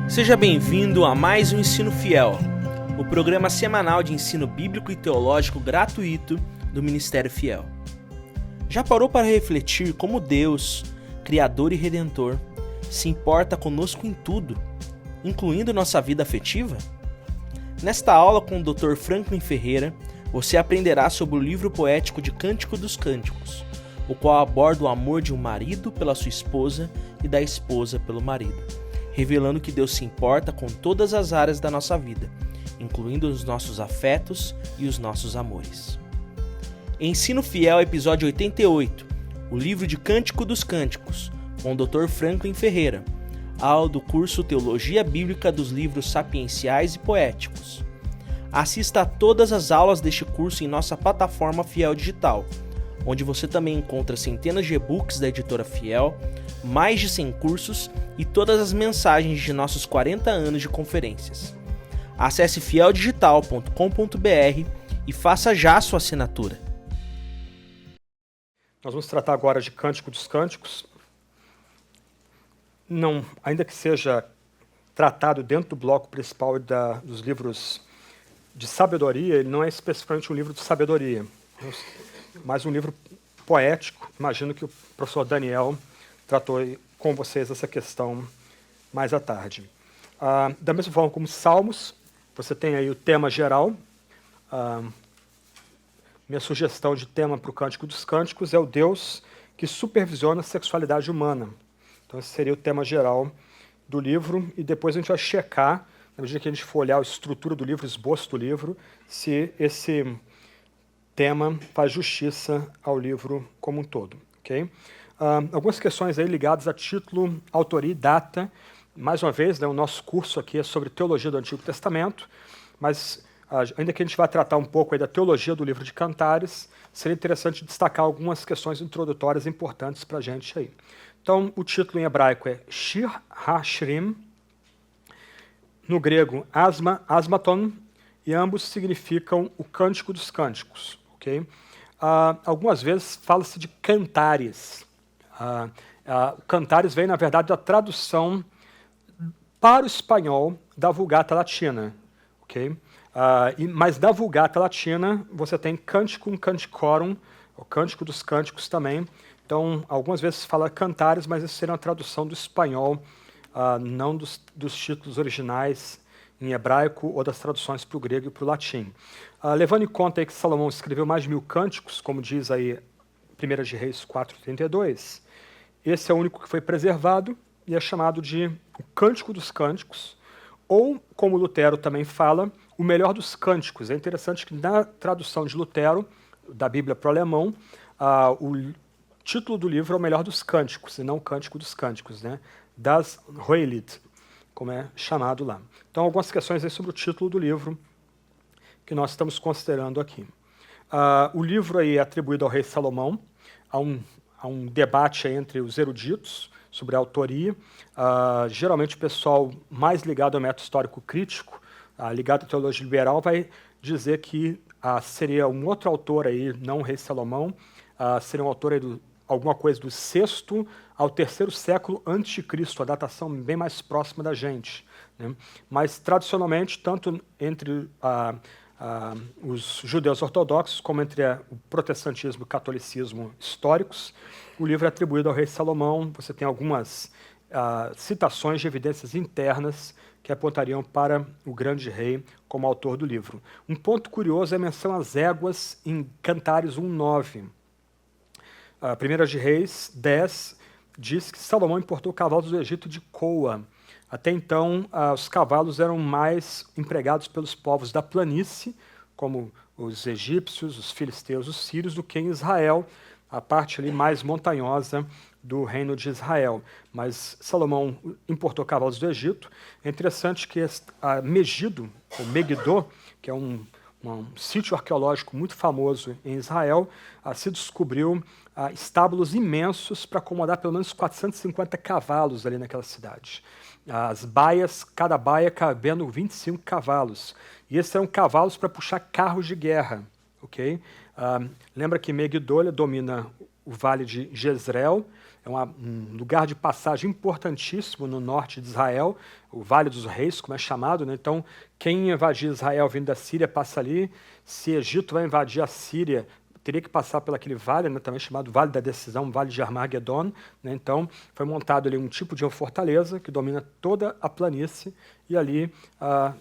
Seja bem-vindo a mais um Ensino Fiel, o programa semanal de ensino bíblico e teológico gratuito do Ministério Fiel. Já parou para refletir como Deus, Criador e Redentor, se importa conosco em tudo, incluindo nossa vida afetiva? Nesta aula com o Dr. Franklin Ferreira, você aprenderá sobre o livro poético de Cântico dos Cânticos, o qual aborda o amor de um marido pela sua esposa e da esposa pelo marido, revelando que Deus se importa com todas as áreas da nossa vida, incluindo os nossos afetos e os nossos amores. Ensino Fiel, episódio 88, o livro de Cântico dos Cânticos, com o Dr. Franklin Ferreira, aula do curso Teologia Bíblica dos Livros Sapienciais e Poéticos. Assista a todas as aulas deste curso em nossa plataforma Fiel Digital, onde você também encontra centenas de e-books da editora Fiel, mais de 100 cursos e todas as mensagens de nossos 40 anos de conferências. Acesse fieldigital.com.br e faça já a sua assinatura. Nós vamos tratar agora de Cântico dos Cânticos. Não, ainda que seja tratado dentro do bloco principal dos livros de sabedoria, ele não é especificamente um livro de sabedoria, mas um livro poético. Imagino que o professor Daniel tratou com vocês essa questão mais à tarde. Da mesma forma como Salmos, você tem aí o tema geral. Minha sugestão de tema para o Cântico dos Cânticos é o Deus que supervisiona a sexualidade humana. Então, esse seria o tema geral do livro, e depois a gente vai checar, na medida que a gente for olhar a estrutura do livro, o esboço do livro, se esse tema faz justiça ao livro como um todo. Okay? Algumas questões aí ligadas a título, autoria e data. Mais uma vez, o nosso curso aqui é sobre teologia do Antigo Testamento, mas ainda que a gente vá tratar um pouco aí da teologia do livro de Cantares, seria interessante destacar algumas questões introdutórias importantes para a gente aí. Então, o título em hebraico é Shir HaShirim, no grego Asmaton, e ambos significam o Cântico dos Cânticos. Okay? Algumas vezes fala-se de Cantares. Cantares vem, na verdade, da tradução para o espanhol da Vulgata Latina. Okay? Mas da Vulgata Latina você tem Canticum Canticorum, o Cântico dos Cânticos também. Então, algumas vezes se fala Cantares, mas isso seria uma tradução do espanhol, não dos títulos originais em hebraico ou das traduções para o grego e para o latim. Levando em conta aí que Salomão escreveu mais de 1000 cânticos, como diz aí 1 de Reis 4:32, esse é o único que foi preservado e é chamado de o Cântico dos Cânticos, ou, como Lutero também fala, o melhor dos cânticos. É interessante que na tradução de Lutero, da Bíblia para o alemão, o título do livro é o melhor dos cânticos, e não o Cântico dos Cânticos, né? Das Hohelied, como é chamado lá. Então, algumas questões aí sobre o título do livro que nós estamos considerando aqui. O livro aí é atribuído ao rei Salomão. Há um debate aí entre os eruditos sobre a autoria. Geralmente o pessoal mais ligado ao método histórico crítico, ligado à teologia liberal, vai dizer que seria um outro autor aí, não o rei Salomão, seria um autor aí alguma coisa do 6º ao 3º século antes de Cristo, a datação bem mais próxima da gente, né? Mas, tradicionalmente, tanto entre os judeus ortodoxos como entre o protestantismo e o catolicismo históricos, o livro é atribuído ao rei Salomão. Você tem algumas citações de evidências internas que apontariam para o grande rei como autor do livro. Um ponto curioso é a menção às éguas em Cantares 1:9. 1 de Reis 10 diz que Salomão importou cavalos do Egito de Coa. Até então, os cavalos eram mais empregados pelos povos da planície, como os egípcios, os filisteus, os sírios, do que em Israel, a parte ali mais montanhosa do reino de Israel. Mas Salomão importou cavalos do Egito. É interessante que Megido, ou Megiddo, que é um sítio arqueológico muito famoso em Israel, se descobriu estábulos imensos para acomodar pelo menos 450 cavalos ali naquela cidade. As baias, cada baia cabendo 25 cavalos. E esses eram cavalos para puxar carros de guerra. Okay? Lembra que Megiddo domina o vale de Jezreel, um lugar de passagem importantíssimo no norte de Israel, o Vale dos Reis, como é chamado, né? Então, quem invadir Israel vindo da Síria passa ali. Se Egito vai invadir a Síria, teria que passar por aquele vale, né, também chamado Vale da Decisão, Vale de Armagedon, né? Então, foi montado ali um tipo de fortaleza que domina toda a planície, e ali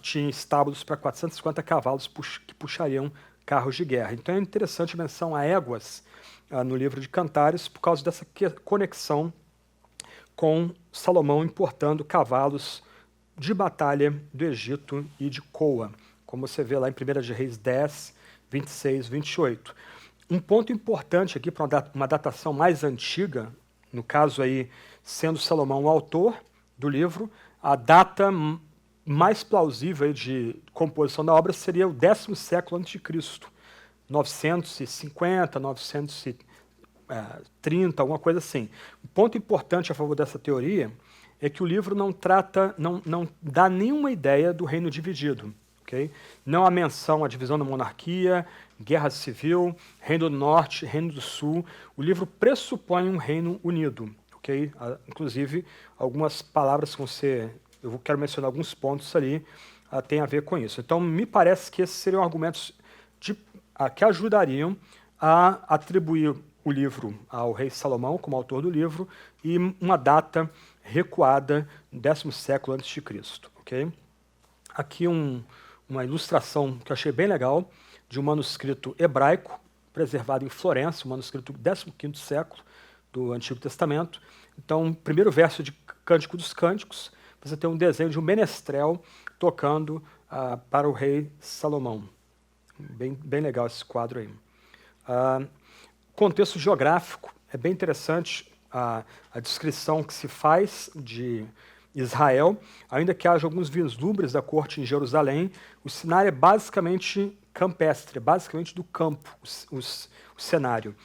tinha estábulos para 450 cavalos que puxariam carros de guerra. Então, é interessante a menção a éguas no livro de Cantares, por causa dessa conexão com Salomão importando cavalos de batalha do Egito e de Coa, como você vê lá em 1 de Reis 10, 26, 28. Um ponto importante aqui para uma datação mais antiga, no caso aí sendo Salomão o autor do livro, a data mais plausível aí de composição da obra seria o 10º século a.C., 950, 930, alguma coisa assim. Um ponto importante a favor dessa teoria é que o livro não dá nenhuma ideia do reino dividido. Okay? Não há menção à divisão da monarquia, guerra civil, reino do norte, reino do sul. O livro pressupõe um reino unido. Okay? Inclusive, algumas palavras que eu quero mencionar alguns pontos ali, tem a ver com isso. Então, me parece que esses seriam argumentos que ajudariam a atribuir o livro ao rei Salomão como autor do livro e uma data recuada, 10º século a.C. Okay? Aqui uma ilustração que eu achei bem legal, de um manuscrito hebraico, preservado em Florença, um manuscrito do 15º século do Antigo Testamento. Então, primeiro verso de Cântico dos Cânticos, você tem um desenho de um menestrel tocando para o rei Salomão. Bem legal esse quadro aí. Contexto geográfico, é bem interessante a descrição que se faz de Israel, ainda que haja alguns vislumbres da corte em Jerusalém, o cenário é basicamente campestre, basicamente do campo, o cenário.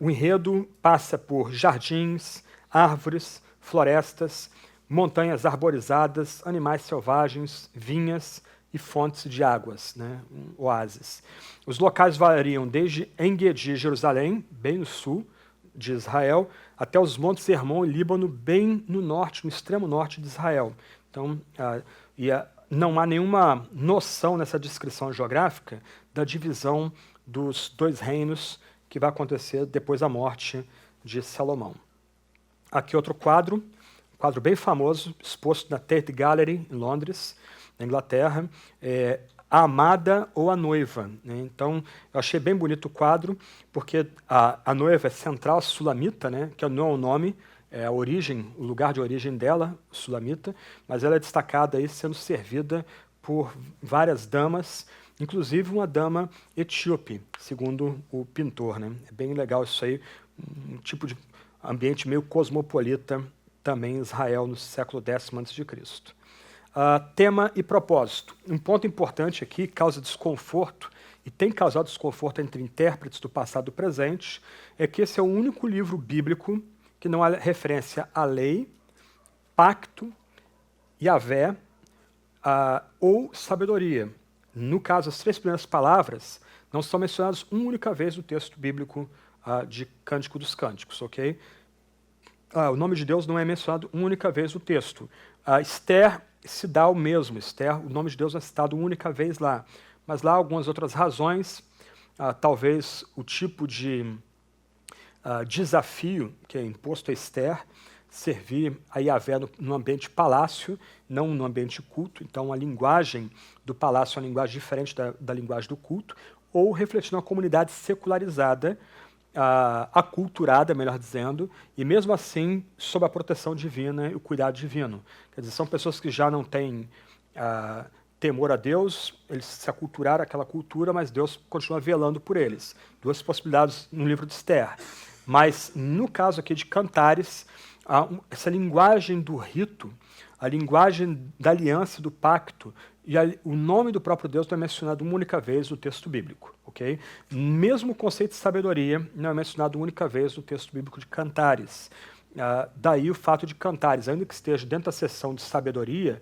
O enredo passa por jardins, árvores, florestas, montanhas arborizadas, animais selvagens, vinhas e fontes de águas, né? Oásis. Os locais variam desde En-Gedi, Jerusalém, bem no sul de Israel, até os montes Hermon e Líbano, bem no norte, no extremo norte de Israel. Então, não há nenhuma noção nessa descrição geográfica da divisão dos dois reinos que vai acontecer depois da morte de Salomão. Aqui outro quadro bem famoso, exposto na Tate Gallery, em Londres, na Inglaterra, A Amada ou a Noiva. Né? Então, eu achei bem bonito o quadro, porque a noiva é central, sulamita, né? Que não é o nome, é a origem, o lugar de origem dela, sulamita, mas ela é destacada aí sendo servida por várias damas, inclusive uma dama etíope, segundo o pintor. Né? É bem legal isso aí, um tipo de ambiente meio cosmopolita também em Israel no século X a.C. Tema e propósito. Um ponto importante aqui, causa desconforto, e tem causado desconforto entre intérpretes do passado e do presente, é que esse é o único livro bíblico que não há referência à lei, pacto, Yahvé ou sabedoria. No caso, as 3 primeiras palavras não são mencionadas uma única vez no texto bíblico de Cântico dos Cânticos, ok? O nome de Deus não é mencionado uma única vez no texto. Esther se dá o mesmo. Esther, o nome de Deus é citado uma única vez lá. Mas lá há algumas outras razões, talvez o tipo de desafio que é imposto a Esther, servir a Yahvé no ambiente palácio, não no ambiente culto. Então, a linguagem do palácio é uma linguagem diferente da linguagem do culto, ou refletindo uma comunidade secularizada, aculturada, melhor dizendo, e mesmo assim sob a proteção divina e o cuidado divino. Quer dizer, são pessoas que já não têm temor a Deus, eles se aculturaram àquela cultura, mas Deus continua velando por eles. 2 possibilidades no livro de Esther. Mas, no caso aqui de Cantares, essa linguagem do rito, a linguagem da aliança, do pacto, e o nome do próprio Deus não é mencionado uma única vez no texto bíblico. Okay? Mesmo o conceito de sabedoria não é mencionado uma única vez no texto bíblico de Cantares. Daí o fato de Cantares, ainda que esteja dentro da seção de sabedoria,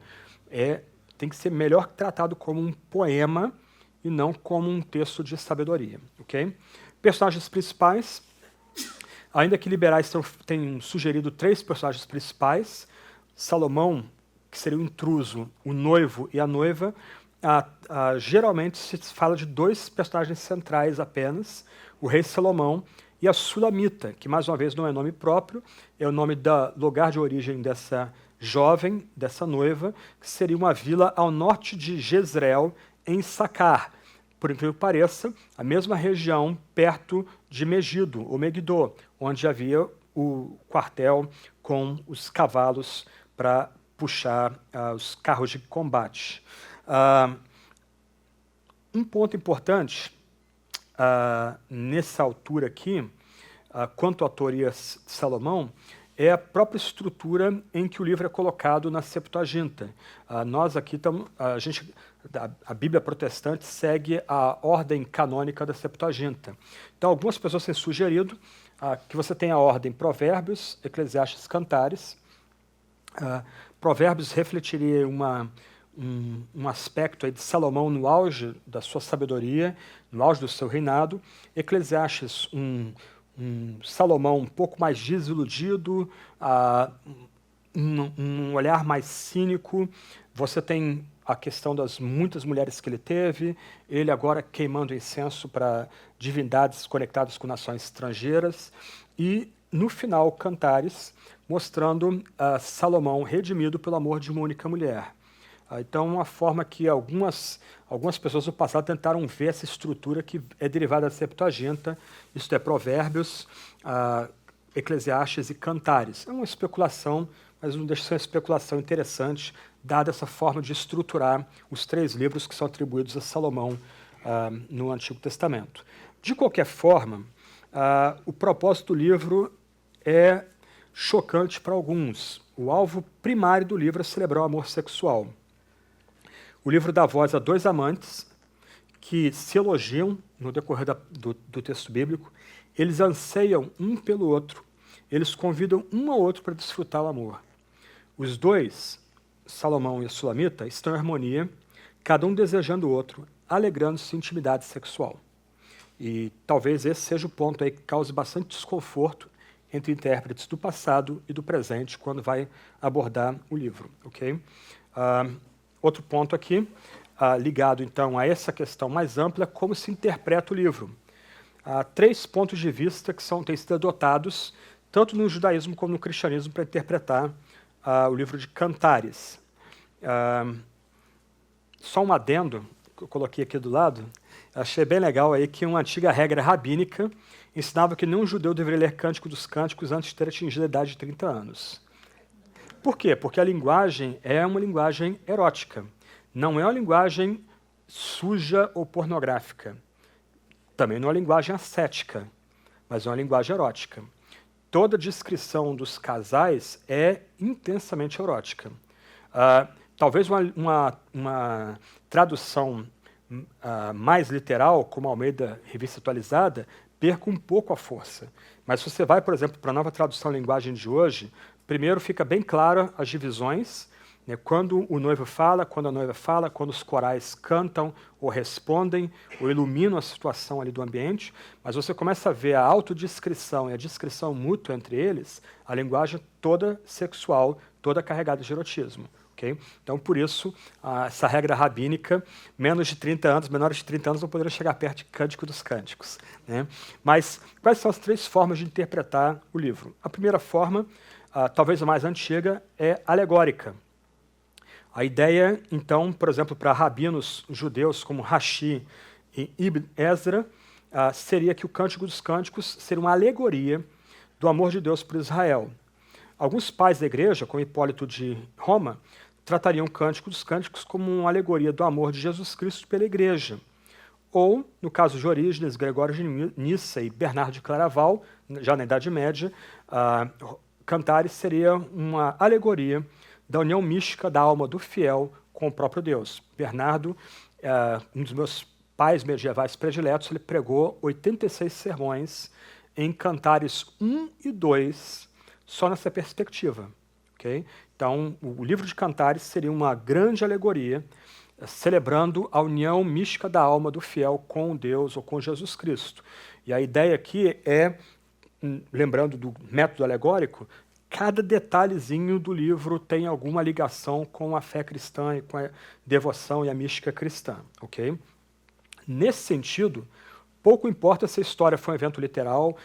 tem que ser melhor tratado como um poema e não como um texto de sabedoria. Okay? Personagens principais. Ainda que liberais tenham sugerido 3 personagens principais, Salomão, que seria o intruso, o noivo e a noiva, geralmente se fala de 2 personagens centrais apenas, o rei Salomão e a Sulamita, que mais uma vez não é nome próprio, é o nome do lugar de origem dessa jovem, dessa noiva, que seria uma vila ao norte de Jezreel, em Sacar. Por incrível que pareça, a mesma região perto de Megido, ou Megiddo, onde havia o quartel com os cavalos para puxar os carros de combate. Um ponto importante nessa altura aqui, quanto à autoria de Salomão, é a própria estrutura em que o livro é colocado na Septuaginta. Nós aqui estamos, a Bíblia protestante segue a ordem canônica da Septuaginta. Então, algumas pessoas têm sugerido que você tenha a ordem Provérbios, Eclesiastes, Cantares. Provérbios refletiria um aspecto aí de Salomão no auge da sua sabedoria, no auge do seu reinado. Eclesiastes, um Salomão um pouco mais desiludido, um olhar mais cínico. Você tem a questão das muitas mulheres que ele teve, ele agora queimando incenso para divindades conectadas com nações estrangeiras, e no final Cantares, mostrando Salomão redimido pelo amor de uma única mulher. Então, uma forma que algumas pessoas do passado tentaram ver essa estrutura que é derivada da Septuaginta, isto é, Provérbios, Eclesiastes e Cantares. É uma especulação, mas não deixa de ser uma especulação interessante, dada essa forma de estruturar os 3 livros que são atribuídos a Salomão no Antigo Testamento. De qualquer forma, o propósito do livro é chocante para alguns. O alvo primário do livro é celebrar o amor sexual. O livro dá voz a 2 amantes que se elogiam no decorrer do texto bíblico, eles anseiam um pelo outro, eles convidam um ao outro para desfrutar o amor. Os 2, Salomão e a Sulamita, estão em harmonia, cada um desejando o outro, alegrando-se em intimidade sexual. E talvez esse seja o ponto aí que cause bastante desconforto entre intérpretes do passado e do presente quando vai abordar o livro. Okay? Outro ponto aqui, ligado então a essa questão mais ampla, como se interpreta o livro. Há 3 pontos de vista que têm sido adotados, tanto no judaísmo como no cristianismo, para interpretar o livro de Cantares. Só um adendo, que eu coloquei aqui do lado, achei bem legal aí que uma antiga regra rabínica ensinava que nenhum judeu deveria ler Cântico dos Cânticos antes de ter atingido a idade de 30 anos. Por quê? Porque a linguagem é uma linguagem erótica. Não é uma linguagem suja ou pornográfica. Também não é uma linguagem ascética, mas é uma linguagem erótica. Toda descrição dos casais é intensamente erótica. Talvez uma tradução mais literal, como a Almeida Revista Atualizada, perca um pouco a força. Mas se você vai, por exemplo, para a nova tradução em linguagem de hoje, primeiro fica bem claro as divisões, né, quando o noivo fala, quando a noiva fala, quando os corais cantam ou respondem ou iluminam a situação ali do ambiente, mas você começa a ver a autodescrição e a descrição mútua entre eles, a linguagem toda sexual, toda carregada de erotismo. Okay? Então, por isso, essa regra rabínica, menores de 30 anos não poderiam chegar perto de Cântico dos Cânticos. Né? Mas quais são as 3 formas de interpretar o livro? A primeira forma, talvez a mais antiga, é alegórica. A ideia, então, por exemplo, para rabinos judeus como Rashi e Ibn Ezra, seria que o Cântico dos Cânticos seria uma alegoria do amor de Deus por Israel. Alguns pais da igreja, como Hipólito de Roma, tratariam o Cântico dos Cânticos como uma alegoria do amor de Jesus Cristo pela igreja. Ou, no caso de Orígenes, Gregório de Nissa e Bernardo de Claraval, já na Idade Média, Cantares seria uma alegoria da união mística da alma do fiel com o próprio Deus. Bernardo, um dos meus pais medievais prediletos, ele pregou 86 sermões em Cantares 1 e 2, só nessa perspectiva. Okay? Então, o livro de Cantares seria uma grande alegoria, celebrando a união mística da alma do fiel com Deus ou com Jesus Cristo. E a ideia aqui é lembrando do método alegórico, cada detalhezinho do livro tem alguma ligação com a fé cristã e com a devoção e a mística cristã, ok? Nesse sentido, pouco importa se a história foi um evento literal,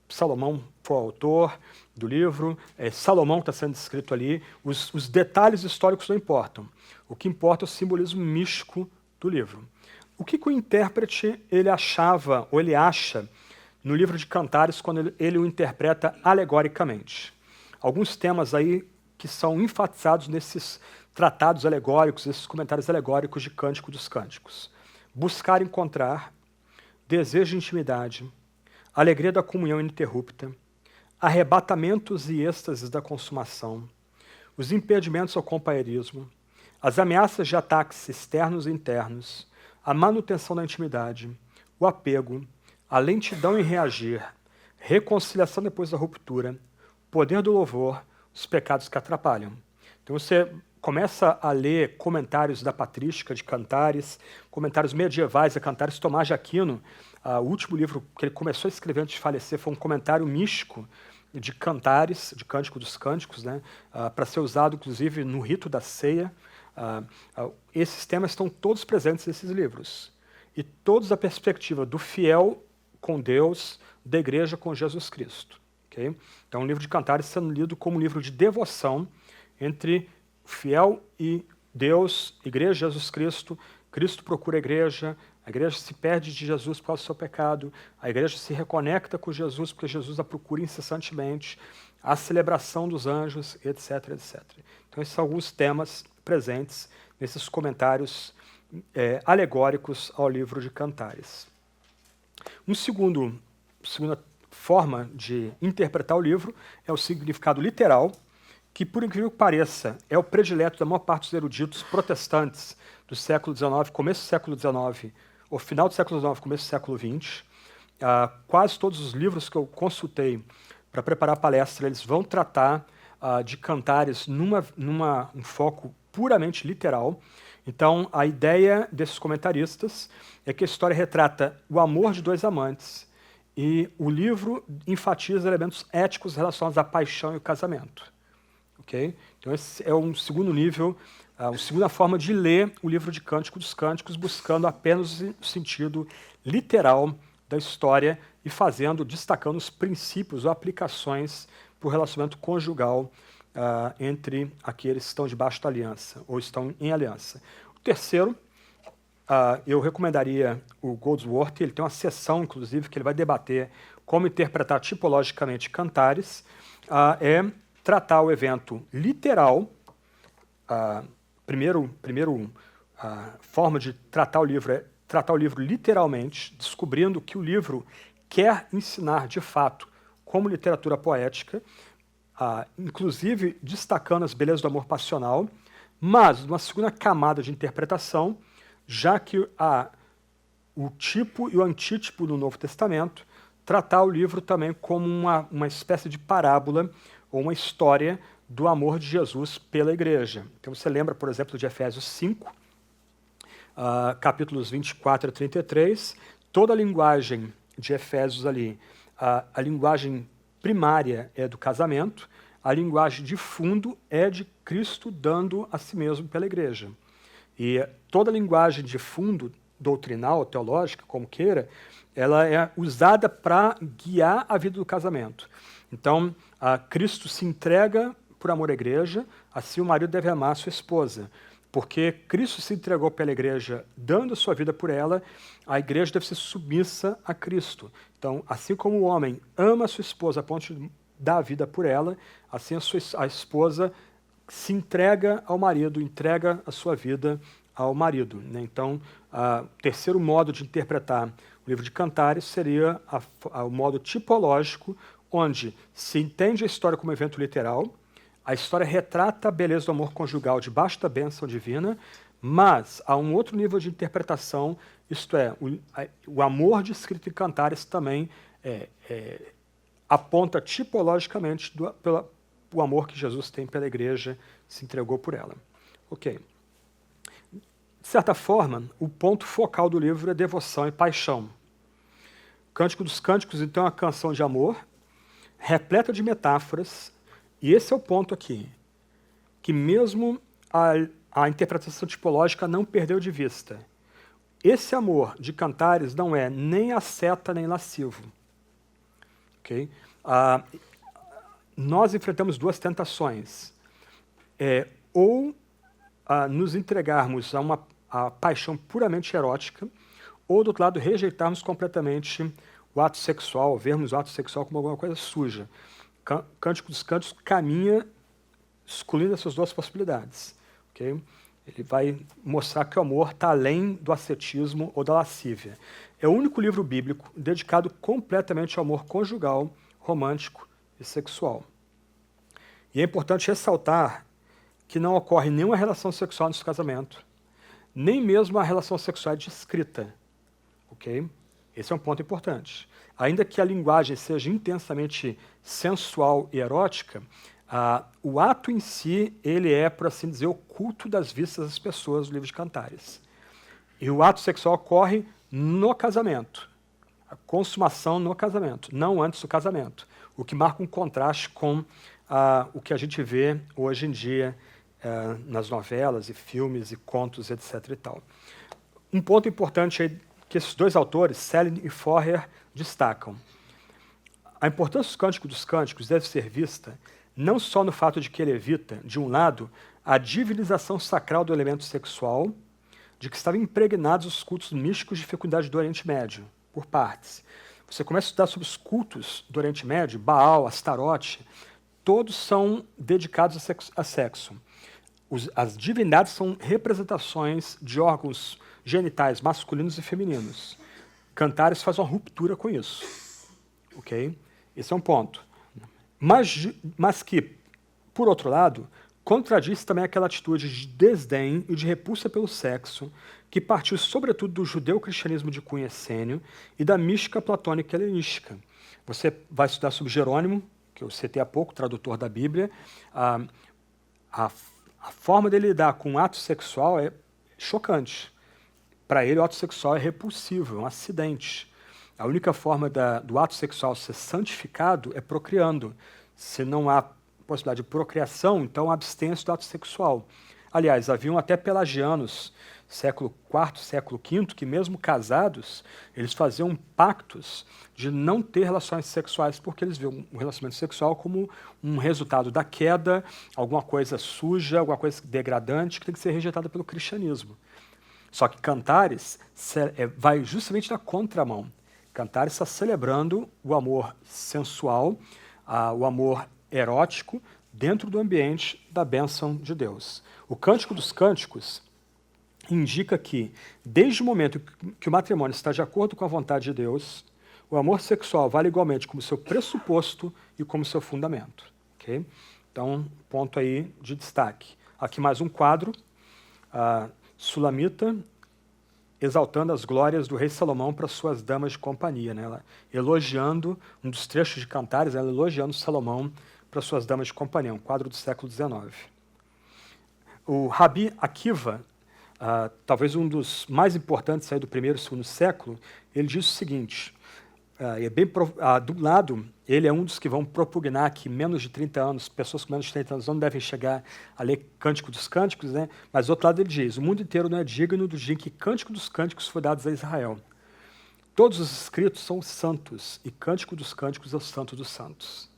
Salomão foi o autor do livro, Salomão está sendo descrito ali, os detalhes históricos não importam. O que importa é o simbolismo místico do livro. O que o intérprete ele achava, ou ele acha, no livro de Cantares, quando ele o interpreta alegoricamente? Alguns temas aí que são enfatizados nesses tratados alegóricos, esses comentários alegóricos de Cântico dos Cânticos. Buscar encontrar, desejo de intimidade, alegria da comunhão ininterrupta, arrebatamentos e êxtases da consumação, os impedimentos ao companheirismo, as ameaças de ataques externos e internos, a manutenção da intimidade, o apego, a lentidão em reagir, reconciliação depois da ruptura, poder do louvor, os pecados que atrapalham. Então você começa a ler comentários da patrística de Cantares, comentários medievais de Cantares. Tomás de Aquino, o último livro que ele começou a escrever antes de falecer foi um comentário místico de Cantares, de Cântico dos Cânticos, né, para ser usado, inclusive, no rito da ceia. Esses temas estão todos presentes nesses livros. E todos da perspectiva do fiel com Deus, da igreja com Jesus Cristo. Okay? Então, o livro de Cantares sendo lido como um livro de devoção entre o fiel e Deus, igreja, Jesus Cristo. Cristo procura a igreja se perde de Jesus por causa do seu pecado, a igreja se reconecta com Jesus porque Jesus a procura incessantemente, a celebração dos anjos, etc, etc. Então, esses são alguns temas presentes nesses comentários alegóricos ao livro de Cantares. Segunda forma de interpretar o livro é o significado literal, que, por incrível que pareça, é o predileto da maior parte dos eruditos protestantes do século XIX, começo do século XIX, ou final do século XIX, começo do século XX. Quase todos os livros que eu consultei para preparar a palestra, eles vão tratar de Cantares um foco puramente literal. Então, a ideia desses comentaristas é que a história retrata o amor de dois amantes e o livro enfatiza elementos éticos relacionados à paixão e ao casamento. Okay? Então, esse é um segundo nível, uma segunda forma de ler o livro de Cântico dos Cânticos, buscando apenas o sentido literal da história e destacando os princípios ou aplicações para o relacionamento conjugal entre aqueles que estão debaixo da aliança ou estão em aliança. O terceiro, eu recomendaria o Goldsworthy. Ele tem uma sessão, inclusive, que ele vai debater como interpretar tipologicamente Cantares, é tratar o evento literal. Primeiro forma de tratar o livro é tratar o livro literalmente, descobrindo que o livro quer ensinar, de fato, como literatura poética, inclusive destacando as belezas do amor passional, mas numa segunda camada de interpretação, já que o tipo e o antítipo do Novo Testamento, tratar o livro também como uma espécie de parábola ou uma história do amor de Jesus pela igreja. Então você lembra, por exemplo, de Efésios 5, capítulos 24 a 33, toda a linguagem de Efésios ali, a linguagem primária é do casamento, a linguagem de fundo é de Cristo dando a si mesmo pela igreja. E toda a linguagem de fundo, doutrinal, teológica, como queira, ela é usada para guiar a vida do casamento. Então, Cristo se entrega por amor à igreja, assim o marido deve amar a sua esposa. Porque Cristo se entregou pela igreja, dando a sua vida por ela, a igreja deve ser submissa a Cristo. Então, assim como o homem ama a sua esposa a ponto de dar a vida por ela, assim a esposa se entrega ao marido, entrega a sua vida ao marido. Né? Então, o terceiro modo de interpretar o livro de Cantares seria o modo tipológico, onde se entende a história como evento literal, a história retrata a beleza do amor conjugal debaixo da bênção divina, mas há um outro nível de interpretação, isto é, o amor descrito em Cantares também aponta tipologicamente o amor que Jesus tem pela igreja, se entregou por ela. Ok. De certa forma, o ponto focal do livro é devoção e paixão. Cântico dos Cânticos, então, é uma canção de amor, repleta de metáforas, e esse é o ponto aqui, que mesmo a interpretação tipológica não perdeu de vista. Esse amor de Cantares não é nem asceta nem lascivo. Okay? Nós enfrentamos duas tentações. Ou nos entregarmos a paixão puramente erótica, ou, do outro lado, rejeitarmos completamente o ato sexual, vermos o ato sexual como alguma coisa suja. Cântico dos Cânticos caminha excluindo essas duas possibilidades. Okay? Ele vai mostrar que o amor está além do ascetismo ou da lascívia. É o único livro bíblico dedicado completamente ao amor conjugal, romântico e sexual. E é importante ressaltar que não ocorre nenhuma relação sexual nesse casamento, nem mesmo a relação sexual é descrita. Okay? Esse é um ponto importante. Ainda que a linguagem seja intensamente sensual e erótica, o ato em si, ele é, por assim dizer, o culto das vistas das pessoas do livro de Cantares. E o ato sexual ocorre no casamento, a consumação no casamento, não antes do casamento, o que marca um contraste com o que a gente vê hoje em dia nas novelas e filmes e contos, etc. e tal. Um ponto importante aí que esses dois autores, Schelling e Forrer, destacam. A importância do Cântico dos Cânticos deve ser vista não só no fato de que ele evita, de um lado, a divinização sacral do elemento sexual, de que estavam impregnados os cultos místicos de fecundidade do Oriente Médio, por partes. Você começa a estudar sobre os cultos do Oriente Médio, Baal, Astarote, todos são dedicados a sexo. As divindades são representações de órgãos genitais masculinos e femininos. Cantares faz uma ruptura com isso. Okay? Esse é um ponto. Mas que, por outro lado, contradiz também aquela atitude de desdém e de repulsa pelo sexo que partiu sobretudo do judeu-cristianismo de cunho essênio e da mística platônica helenística. Você vai estudar sobre Jerônimo, que eu citei há pouco, tradutor da Bíblia. A forma dele lidar com o ato sexual é chocante. Para ele, o ato sexual é repulsivo, é um acidente. A única forma do ato sexual ser santificado é procriando. Se não há possibilidade de procriação, então abstenha-se do ato sexual. Aliás, haviam até pelagianos, século IV, século V, que mesmo casados, eles faziam pactos de não ter relações sexuais, porque eles viam o relacionamento sexual como um resultado da queda, alguma coisa suja, alguma coisa degradante, que tem que ser rejeitada pelo cristianismo. Só que Cantares vai justamente na contramão. Cantares está celebrando o amor sensual, o amor erótico, dentro do ambiente da bênção de Deus. O Cântico dos Cânticos indica que, desde o momento que o matrimônio está de acordo com a vontade de Deus, o amor sexual vale igualmente como seu pressuposto e como seu fundamento. Okay? Então, ponto aí de destaque. Aqui mais um quadro, Sulamita, exaltando as glórias do rei Salomão para suas damas de companhia, né? Ela elogiando, um dos trechos de Cantares, ela elogiando Salomão para suas damas de companhia, um quadro do século XIX. O Rabi Akiva, talvez um dos mais importantes aí do primeiro e segundo século, ele diz o seguinte, do lado, ele é um dos que vão propugnar que menos de 30 anos, pessoas com menos de 30 anos não devem chegar a ler Cântico dos Cânticos, né? Mas do outro lado ele diz, o mundo inteiro não é digno do dia em que Cântico dos Cânticos foi dado a Israel. Todos os escritos são santos, e Cântico dos Cânticos é o santo dos santos.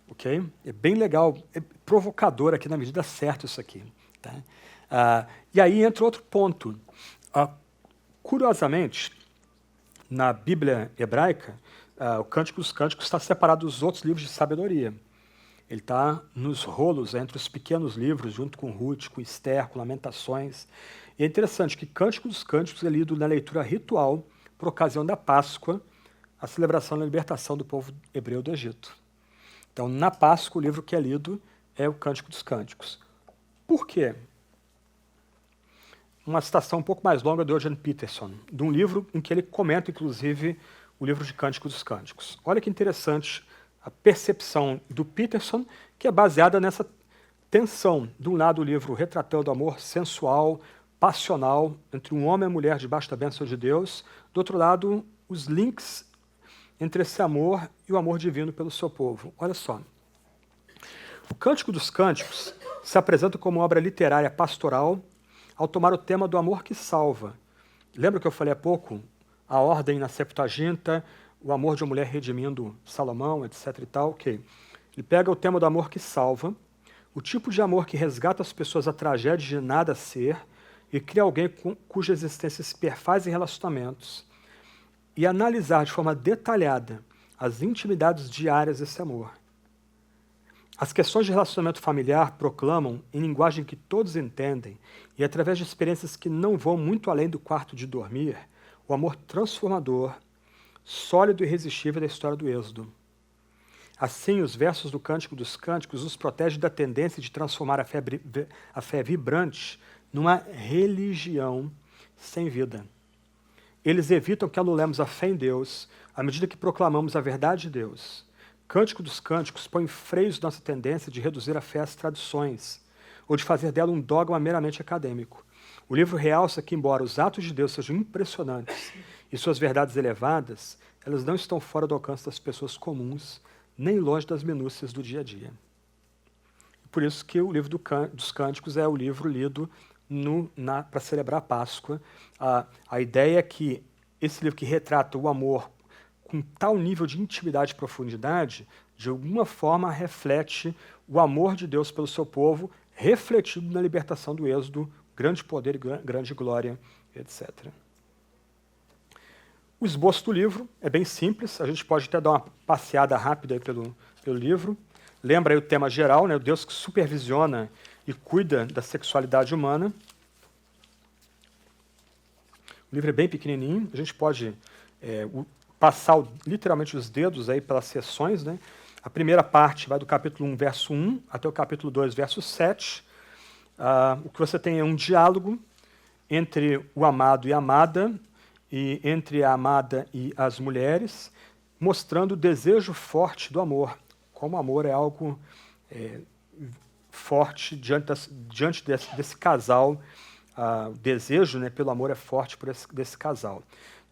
Ok? É bem legal, é provocador aqui na medida certa isso aqui. Tá? E aí entra outro ponto. Curiosamente, na Bíblia hebraica, o Cântico dos Cânticos está separado dos outros livros de sabedoria. Ele está nos rolos entre os pequenos livros, junto com Ruth, com Esther, com Lamentações. E é interessante que Cântico dos Cânticos é lido na leitura ritual por ocasião da Páscoa, a celebração da libertação do povo hebreu do Egito. Então, na Páscoa, o livro que é lido é o Cântico dos Cânticos. Por quê? Uma citação um pouco mais longa do Eugene Peterson, de um livro em que ele comenta, inclusive, o livro de Cântico dos Cânticos. Olha que interessante a percepção do Peterson, que é baseada nessa tensão. De um lado, o livro retratando o amor sensual, passional, entre um homem e uma mulher debaixo da bênção de Deus. Do outro lado, os links entre esse amor e o amor divino pelo seu povo. Olha só. O Cântico dos Cânticos se apresenta como obra literária pastoral ao tomar o tema do amor que salva. Lembra que eu falei há pouco? A ordem na Septuaginta, o amor de uma mulher redimindo Salomão, etc. e tal. Ok. Ele pega o tema do amor que salva, o tipo de amor que resgata as pessoas da tragédia de nada ser e cria alguém cuja existência se perfaz em relacionamentos, e analisar de forma detalhada as intimidades diárias desse amor. As questões de relacionamento familiar proclamam, em linguagem que todos entendem, e através de experiências que não vão muito além do quarto de dormir, o amor transformador, sólido e irresistível da história do Êxodo. Assim, os versos do Cântico dos Cânticos nos protegem da tendência de transformar a fé vibrante numa religião sem vida. Eles evitam que anulemos a fé em Deus à medida que proclamamos a verdade de Deus. Cântico dos Cânticos põe freios na nossa tendência de reduzir a fé às tradições, ou de fazer dela um dogma meramente acadêmico. O livro realça que, embora os atos de Deus sejam impressionantes e suas verdades elevadas, elas não estão fora do alcance das pessoas comuns, nem longe das minúcias do dia a dia. Por isso que o livro dos Cânticos é o livro lido para celebrar a Páscoa. A ideia é que esse livro que retrata o amor com tal nível de intimidade e profundidade, de alguma forma reflete o amor de Deus pelo seu povo, refletido na libertação do Êxodo, grande poder e grande glória, etc. O esboço do livro é bem simples, a gente pode até dar uma passeada rápida aí pelo livro. Lembra aí o tema geral, né? O Deus que supervisiona e cuida da sexualidade humana. O livro é bem pequenininho, a gente pode passar literalmente os dedos aí pelas seções, né? A primeira parte vai do capítulo 1, verso 1, até o capítulo 2, verso 7. O que você tem é um diálogo entre o amado e a amada, e entre a amada e as mulheres, mostrando o desejo forte do amor, como o amor é algo forte diante desse casal. O desejo, né, pelo amor é forte desse casal.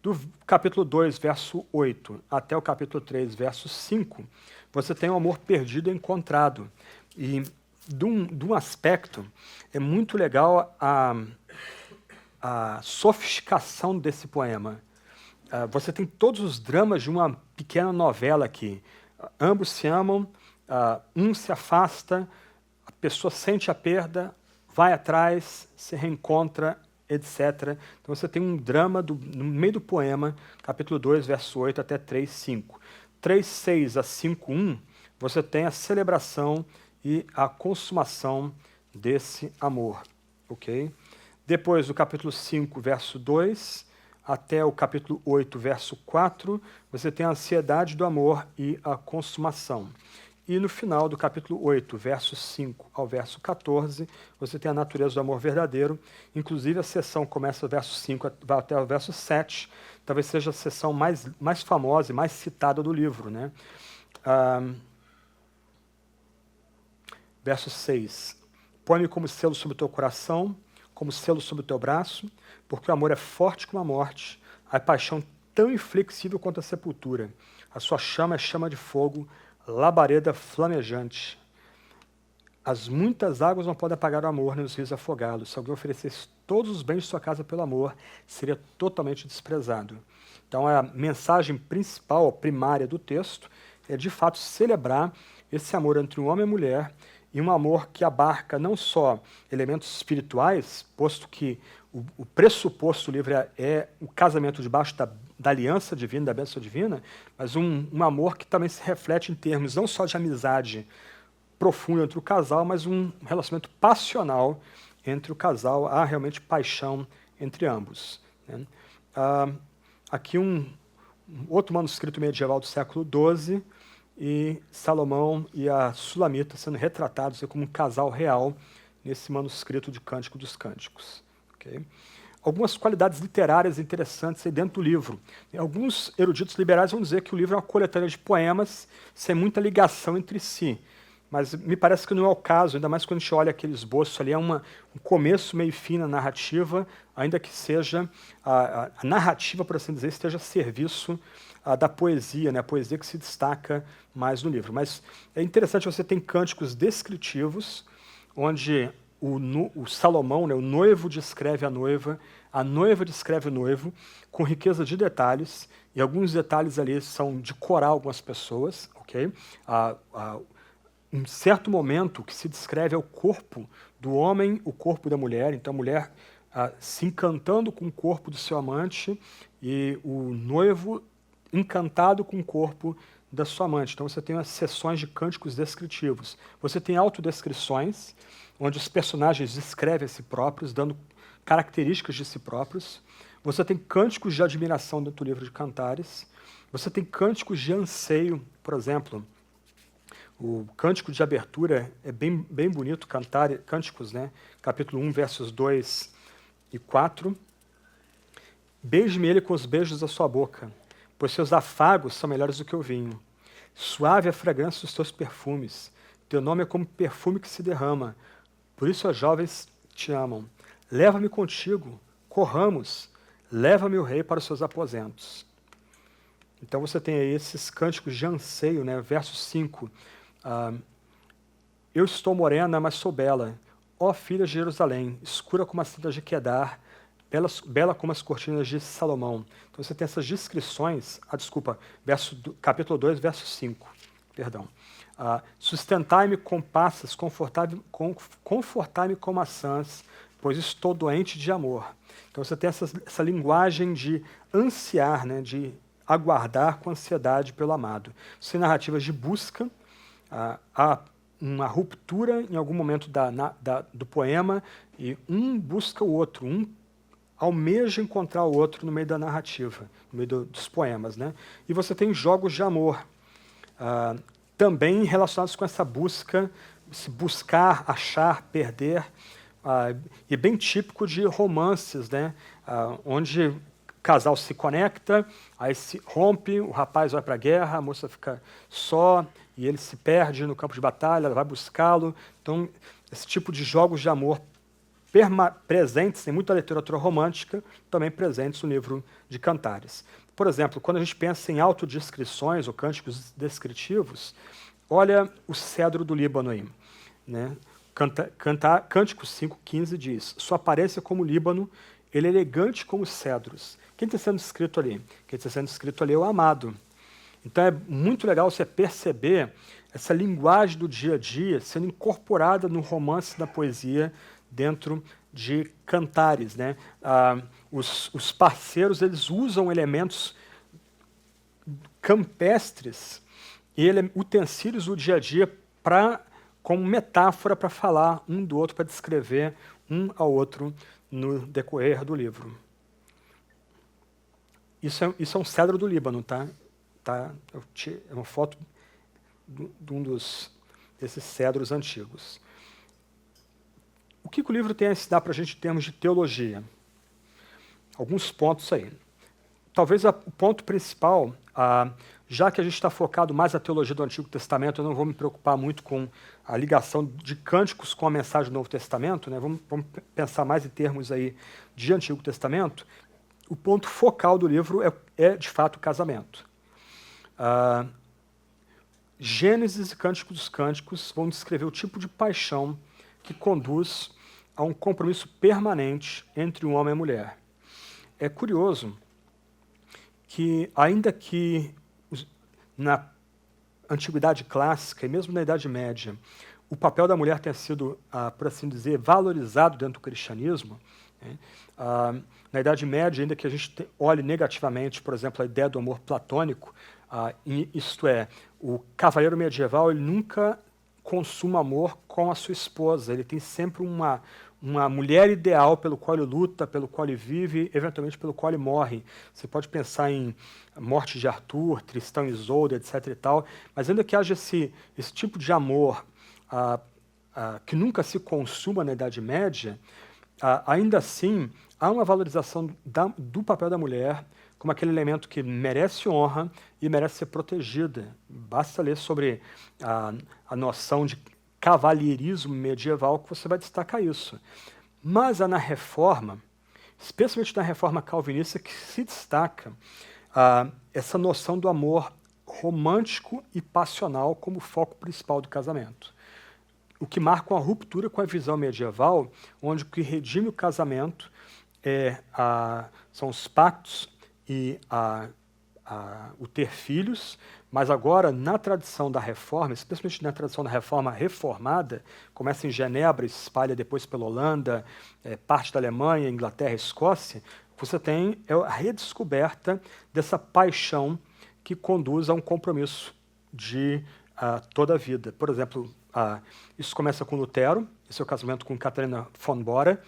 Do capítulo 2, verso 8, até o capítulo 3, verso 5, você tem o amor perdido e encontrado. E de um aspecto, é muito legal a sofisticação desse poema. Você tem todos os dramas de uma pequena novela aqui. Ambos se amam, um se afasta, a pessoa sente a perda, vai atrás, se reencontra, etc. Então você tem um drama no meio do poema, capítulo 2, verso 8 até 3, 5. 3, 6 a 5, 1, você tem a celebração e a consumação desse amor. Ok? Depois, do capítulo 5, verso 2, até o capítulo 8, verso 4, você tem a ansiedade do amor e a consumação. E no final do capítulo 8, verso 5 ao verso 14, você tem a natureza do amor verdadeiro. Inclusive, a sessão começa do verso 5 vai até o verso 7. Talvez seja a sessão mais famosa e mais citada do livro, né? Verso 6. Põe-me como selo sobre o teu coração, como selo sobre o teu braço, porque o amor é forte como a morte, a paixão tão inflexível quanto a sepultura. A sua chama é chama de fogo, labareda flamejante. As muitas águas não podem apagar o amor, nem os rios afogá-lo. Se alguém oferecesse todos os bens de sua casa pelo amor, seria totalmente desprezado. Então, a mensagem principal, primária do texto, é de fato celebrar esse amor entre um homem e mulher, e um amor que abarca não só elementos espirituais, posto que o pressuposto do livro é o casamento debaixo da aliança divina, da bênção divina, mas um amor que também se reflete em termos não só de amizade profunda entre o casal, mas um relacionamento passional entre o casal. Há realmente paixão entre ambos, né? Aqui um outro manuscrito medieval do século XII, e Salomão e a Sulamita sendo retratados como um casal real nesse manuscrito de Cântico dos Cânticos. Okay? Algumas qualidades literárias interessantes aí dentro do livro. Alguns eruditos liberais vão dizer que o livro é uma coletânea de poemas sem muita ligação entre si. mas me parece que não é o caso, ainda mais quando a gente olha aquele esboço ali, é um começo, meio fim na narrativa, ainda que seja, a narrativa, por assim dizer, esteja a serviço da poesia, né? A poesia que se destaca mais no livro. Mas é interessante, você tem cânticos descritivos, onde o Salomão, né, o noivo descreve a noiva descreve o noivo, com riqueza de detalhes, e alguns detalhes ali são de corar algumas pessoas, ok? Um certo momento que se descreve é o corpo do homem, o corpo da mulher, então a mulher se encantando com o corpo do seu amante e o noivo encantado com o corpo da sua amante. Então você tem as sessões de cânticos descritivos. Você tem autodescrições, onde os personagens descrevem a si próprios, dando características de si próprios. Você tem cânticos de admiração dentro do livro de Cantares. Você tem cânticos de anseio, por exemplo. O cântico de abertura é bem bonito, Cânticos, né? Capítulo 1, versos 2 e 4. Beije-me ele com os beijos da sua boca, pois seus afagos são melhores do que o vinho. Suave a fragrância dos teus perfumes. Teu nome é como perfume que se derrama. Por isso as jovens te amam. Leva-me contigo, corramos. Leva-me o rei para os seus aposentos. Então você tem aí esses cânticos de anseio, né? Verso 5. Eu estou morena, mas sou bela. Ó filha de Jerusalém, escura como as cintas de Quedar, bela como as cortinas de Salomão. Então você tem essas descrições, capítulo 2, verso 5, perdão. Sustentai-me com passas, confortai-me com maçãs, pois estou doente de amor. Então você tem essa linguagem de ansiar, né, de aguardar com ansiedade pelo amado. Você tem narrativas de busca, há uma ruptura em algum momento do poema e um busca o outro, um almeja encontrar o outro no meio da narrativa, no meio dos poemas, né? E você tem jogos de amor, também relacionados com essa busca, se buscar, achar, perder, e bem típico de romances, né? Onde o casal se conecta, aí se rompe, o rapaz vai para a guerra, a moça fica só, e ele se perde no campo de batalha, ela vai buscá-lo. Então, esse tipo de jogos de amor presentes em muita literatura romântica, também presentes no livro de Cantares. Por exemplo, quando a gente pensa em autodescrições ou cânticos descritivos, olha o cedro do Líbano aí, né? Cântico 5,15 diz: sua aparência como o Líbano, ele é elegante como os cedros. Quem está sendo escrito ali? Quem está sendo escrito ali é o amado. Então é muito legal você perceber essa linguagem do dia a dia sendo incorporada no romance da poesia dentro de Cantares, né? Os parceiros, eles usam elementos campestres e utensílios do dia a dia como metáfora para falar um do outro, para descrever um ao outro no decorrer do livro. Isso é um cedro do Líbano, tá? É uma foto de um desses cedros antigos. O que o livro tem a ensinar para a gente em termos de teologia? Alguns pontos aí. Talvez o ponto principal, já que a gente está focado mais na teologia do Antigo Testamento, eu não vou me preocupar muito com a ligação de cânticos com a mensagem do Novo Testamento, né? Vamos pensar mais em termos aí de Antigo Testamento. O ponto focal do livro é de fato, o casamento. Gênesis e Cântico dos Cânticos vão descrever o tipo de paixão que conduz a um compromisso permanente entre um homem e a mulher. É curioso que, ainda que na Antiguidade Clássica e mesmo na Idade Média, o papel da mulher tenha sido, por assim dizer, valorizado dentro do cristianismo, né? Na Idade Média, ainda que a gente olhe negativamente, por exemplo, a ideia do amor platônico, isto é, o cavaleiro medieval ele nunca consuma amor com a sua esposa, ele tem sempre uma mulher ideal pelo qual ele luta, pelo qual ele vive, eventualmente pelo qual ele morre. Você pode pensar em Morte de Arthur, Tristão e Isolda, etc. e tal, mas ainda que haja esse tipo de amor que nunca se consuma na Idade Média, ainda assim, há uma valorização do papel da mulher como aquele elemento que merece honra e merece ser protegida. Basta ler sobre a noção de cavalheirismo medieval que você vai destacar isso. Mas na Reforma, especialmente na Reforma calvinista, que se destaca essa noção do amor romântico e passional como foco principal do casamento. O que marca uma ruptura com a visão medieval, onde o que redime o casamento são os pactos e o ter filhos, mas agora, na tradição da Reforma, especialmente na tradição da Reforma reformada, começa em Genebra e se espalha depois pela Holanda, parte da Alemanha, Inglaterra, Escócia, você tem a redescoberta dessa paixão que conduz a um compromisso de toda a vida. Por exemplo, isso começa com Lutero, seu casamento com Catarina von Bora.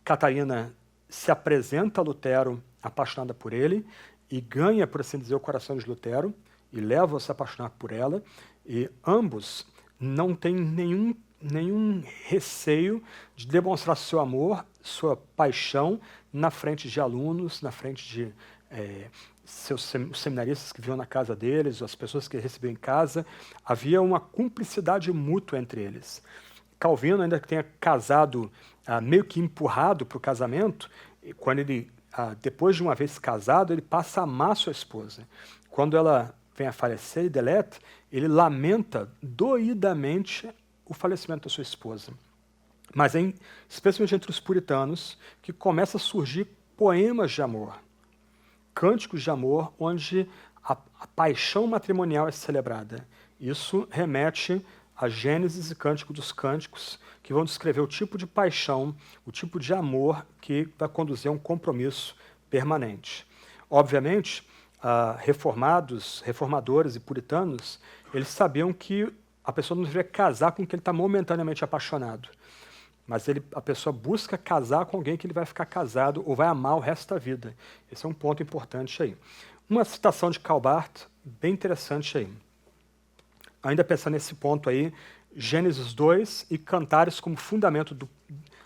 Catarina se apresenta a Lutero apaixonada por ele e ganha, por assim dizer, o coração de Lutero e leva a se apaixonar por ela. E ambos não têm nenhum receio de demonstrar seu amor, sua paixão na frente de alunos, na frente de seus seminaristas que viviam na casa deles, as pessoas que recebiam em casa. Havia uma cumplicidade mútua entre eles. Calvino, ainda que tenha casado meio que empurrado para o casamento, quando ele, depois de uma vez casado, ele passa a amar sua esposa. Quando ela vem a falecer e deleta, ele lamenta doidamente o falecimento da sua esposa. Mas, especialmente entre os puritanos, que começa a surgir poemas de amor, cânticos de amor, onde a paixão matrimonial é celebrada. Isso remete a Gênesis e Cântico dos Cânticos, que vão descrever o tipo de paixão, o tipo de amor que vai conduzir a um compromisso permanente. Obviamente, reformadores e puritanos, eles sabiam que a pessoa não deveria casar com quem ele está momentaneamente apaixonado. Mas a pessoa busca casar com alguém que ele vai ficar casado ou vai amar o resto da vida. Esse é um ponto importante aí. Uma citação de Calbart, bem interessante aí. Ainda pensando nesse ponto aí, Gênesis 2 e Cantares como fundamento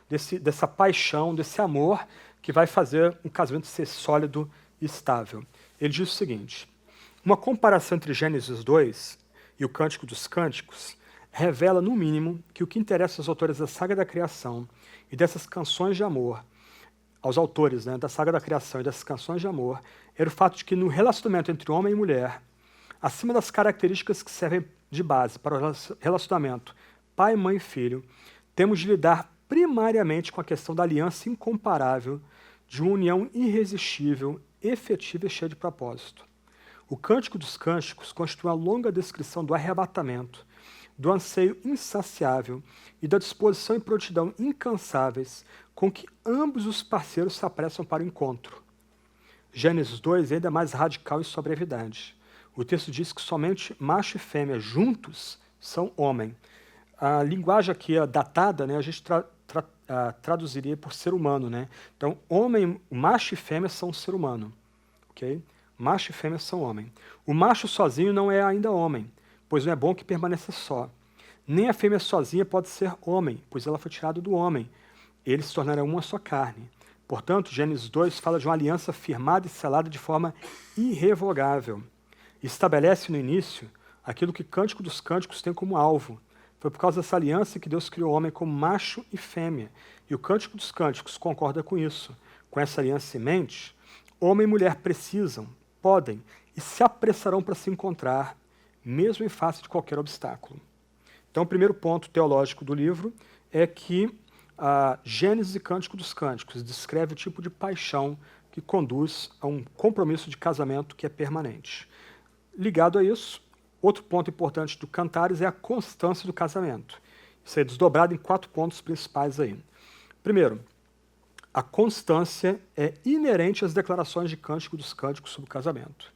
dessa paixão, desse amor que vai fazer um casamento ser sólido e estável. Ele diz o seguinte: uma comparação entre Gênesis 2 e o Cântico dos Cânticos revela, no mínimo, que o que interessa aos autores da saga da criação e dessas canções de amor, aos autores da saga da criação e dessas canções de amor, era o fato de que no relacionamento entre homem e mulher, acima das características que servem de base para o relacionamento pai, mãe e filho, temos de lidar primariamente com a questão da aliança incomparável, de uma união irresistível, efetiva e cheia de propósito. O Cântico dos Cânticos constitui uma longa descrição do arrebatamento, do anseio insaciável e da disposição e prontidão incansáveis com que ambos os parceiros se apressam para o encontro. Gênesis 2 é ainda mais radical em sua brevidade. O texto diz que somente macho e fêmea juntos são homem. A linguagem aqui é datada, né, a gente traduziria por ser humano. Né? Então, macho e fêmea são um ser humano. Okay? Macho e fêmea são homem. O macho sozinho não é ainda homem, pois não é bom que permaneça só. Nem a fêmea sozinha pode ser homem, pois ela foi tirada do homem. Eles se tornarão uma só carne. Portanto, Gênesis 2 fala de uma aliança firmada e selada de forma irrevogável. Estabelece no início aquilo que Cântico dos Cânticos tem como alvo. Foi por causa dessa aliança que Deus criou o homem como macho e fêmea. E o Cântico dos Cânticos concorda com isso. Com essa aliança em mente, homem e mulher precisam, podem e se apressarão para se encontrar, mesmo em face de qualquer obstáculo. Então, o primeiro ponto teológico do livro é que Gênesis e Cântico dos Cânticos descreve o tipo de paixão que conduz a um compromisso de casamento que é permanente. Ligado a isso, outro ponto importante do Cantares é a constância do casamento. Isso é desdobrado em 4 pontos principais aí. Primeiro, a constância é inerente às declarações de Cântico dos Cânticos sobre o casamento.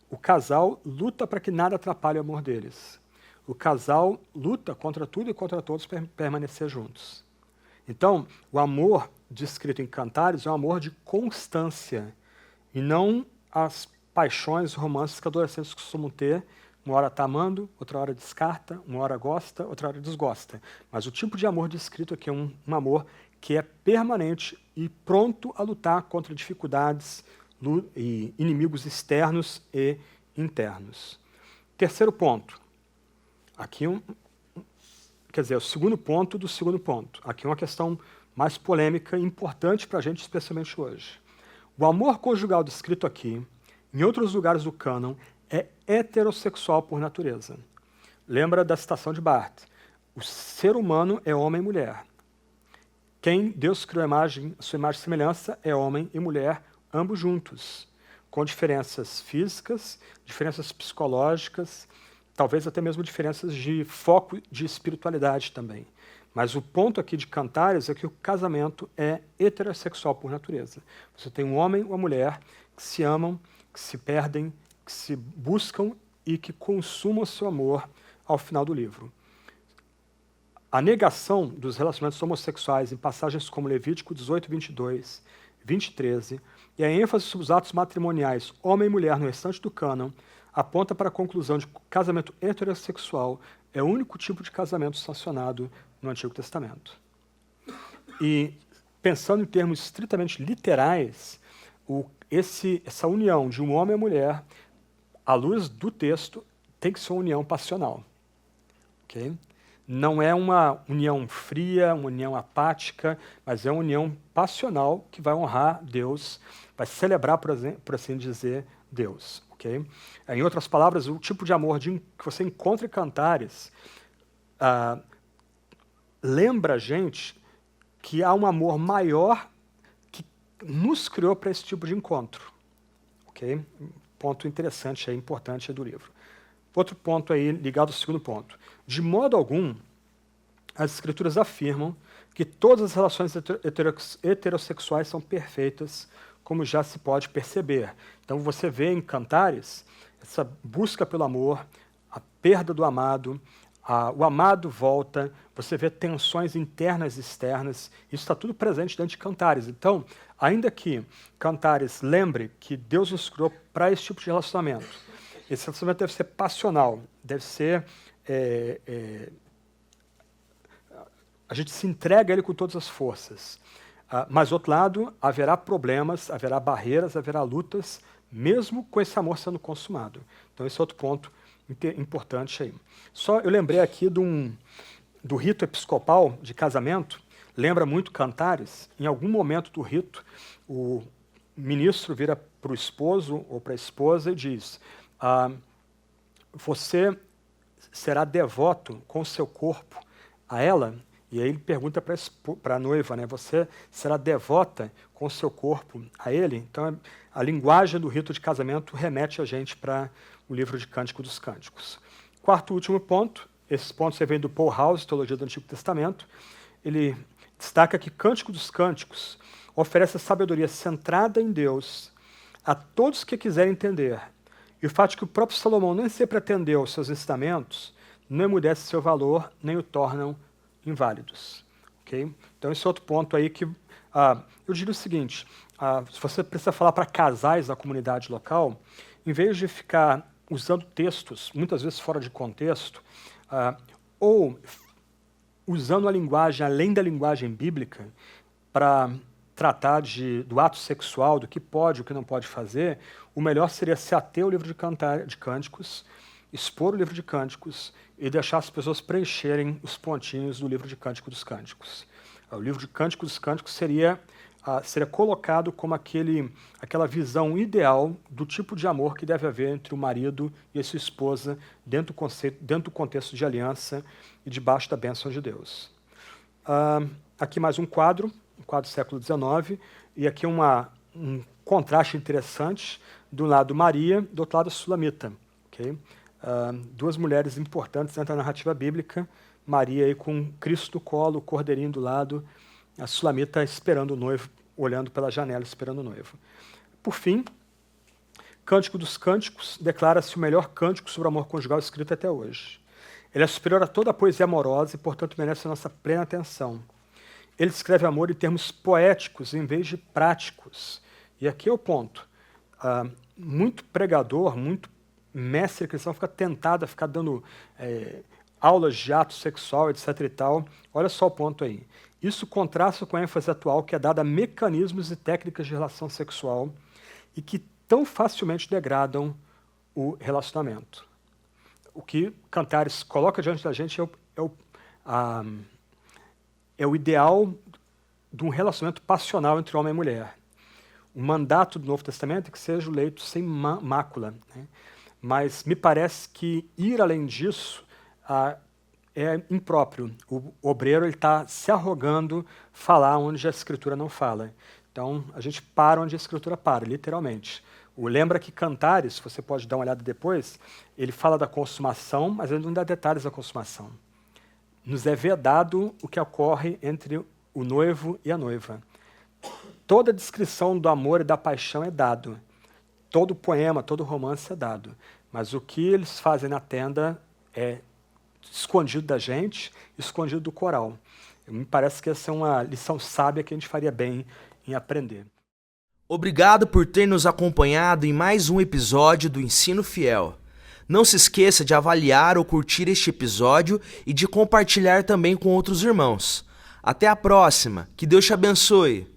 O casal luta para que nada atrapalhe o amor deles. O casal luta contra tudo e contra todos para permanecer juntos. Então, o amor descrito em Cantares é um amor de constância e não as paixões, romances que adolescentes costumam ter uma hora está amando, outra hora descarta, uma hora gosta, outra hora desgosta. Mas o tipo de amor descrito aqui é um amor que é permanente e pronto a lutar contra dificuldades e inimigos externos e internos. Terceiro ponto. Aqui quer dizer, o segundo ponto do segundo ponto. Aqui é uma questão mais polêmica e importante para a gente, especialmente hoje. O amor conjugal descrito aqui, em outros lugares do cânon, é heterossexual por natureza. Lembra da citação de Barth? O ser humano é homem e mulher. Quem Deus criou a sua imagem e semelhança é homem e mulher, ambos juntos, com diferenças físicas, diferenças psicológicas, talvez até mesmo diferenças de foco de espiritualidade também. Mas o ponto aqui de Cantares é que o casamento é heterossexual por natureza. Você tem um homem e uma mulher que se amam, que se perdem, que se buscam e que consumam seu amor ao final do livro. A negação dos relacionamentos homossexuais em passagens como Levítico 18, 22, 20, 13, e a ênfase sobre os atos matrimoniais homem e mulher no restante do cânon aponta para a conclusão de que o casamento heterossexual é o único tipo de casamento sancionado no Antigo Testamento. E, pensando em termos estritamente literais, essa união de um homem e mulher, à luz do texto, tem que ser uma união passional. Okay? Não é uma união fria, uma união apática, mas é uma união passional que vai honrar Deus, vai celebrar, por assim dizer, Deus. Okay? Em outras palavras, o tipo de amor que você encontra em Cantares lembra a gente que há um amor maior que nos criou para esse tipo de encontro. Okay? Ponto interessante e importante do livro. Outro ponto aí, ligado ao segundo ponto. De modo algum, as escrituras afirmam que todas as relações heterossexuais são perfeitas, como já se pode perceber. Então você vê em Cantares essa busca pelo amor, a perda do amado, o amado volta, você vê tensões internas e externas, isso está tudo presente dentro de Cantares. Então, ainda que Cantares lembre que Deus nos criou para esse tipo de relacionamento, esse relacionamento deve ser passional, deve ser... a gente se entrega a ele com todas as forças. Mas, do outro lado, haverá problemas, haverá barreiras, haverá lutas, mesmo com esse amor sendo consumado. Então, esse é outro ponto importante aí. Só eu lembrei aqui do rito episcopal de casamento, lembra muito Cantares. Em algum momento do rito, o ministro vira para o esposo ou para a esposa e diz: você será devoto com o seu corpo a ela? E aí ele pergunta para a noiva, né? Você será devota com o seu corpo a ele? Então, a linguagem do rito de casamento remete a gente para o livro de Cântico dos Cânticos. Quarto e último ponto, esse ponto você vem do Paul House, Teologia do Antigo Testamento. Ele destaca que Cântico dos Cânticos oferece a sabedoria centrada em Deus a todos que quiserem entender. E o fato de que o próprio Salomão nem sempre atendeu aos seus ensinamentos não emudece seu valor, nem o tornam inválidos. Okay? Então, esse é outro ponto aí que eu diria o seguinte, se você precisa falar para casais da comunidade local, em vez de ficar usando textos, muitas vezes fora de contexto, ou usando a linguagem além da linguagem bíblica para tratar do ato sexual, do que pode e o que não pode fazer, o melhor seria se ater ao livro de Cânticos, expor o livro de Cânticos e deixar as pessoas preencherem os pontinhos do livro de Cântico dos Cânticos. O livro de Cântico dos Cânticos seria colocado como aquela visão ideal do tipo de amor que deve haver entre o marido e a sua esposa dentro do contexto de aliança e debaixo da bênção de Deus. Aqui mais um quadro do século XIX, e aqui um contraste interessante, do lado Maria, do outro lado Sulamita. Okay? Duas mulheres importantes dentro da narrativa bíblica, Maria aí com Cristo no colo, o cordeirinho do lado, a Sulamita esperando o noivo, olhando pela janela, esperando o noivo. Por fim, Cântico dos Cânticos declara-se o melhor cântico sobre o amor conjugal escrito até hoje. Ele é superior a toda a poesia amorosa e, portanto, merece a nossa plena atenção. Ele escreve amor em termos poéticos em vez de práticos. E aqui é o ponto. Muito pregador, muito mestre cristão fica tentado a ficar dando aulas de ato sexual, etc. e tal. Olha só o ponto aí. Isso contrasta com a ênfase atual que é dada a mecanismos e técnicas de relação sexual e que tão facilmente degradam o relacionamento. O que Cantares coloca diante da gente é o ideal de um relacionamento passional entre homem e mulher. O mandato do Novo Testamento é que seja o leito sem mácula, né? Mas me parece que ir além disso é impróprio. O obreiro está se arrogando falar onde a Escritura não fala. Então, a gente para onde a Escritura para, literalmente. Lembra que Cantares, você pode dar uma olhada depois, ele fala da consumação, mas ele não dá detalhes da consumação. Nos é vedado o que ocorre entre o noivo e a noiva. Toda a descrição do amor e da paixão é dado. Todo poema, todo romance é dado. Mas o que eles fazem na tenda é escondido da gente, escondido do coral. Me parece que essa é uma lição sábia que a gente faria bem em aprender. Obrigado por ter nos acompanhado em mais um episódio do Ensino Fiel. Não se esqueça de avaliar ou curtir este episódio e de compartilhar também com outros irmãos. Até a próxima. Que Deus te abençoe.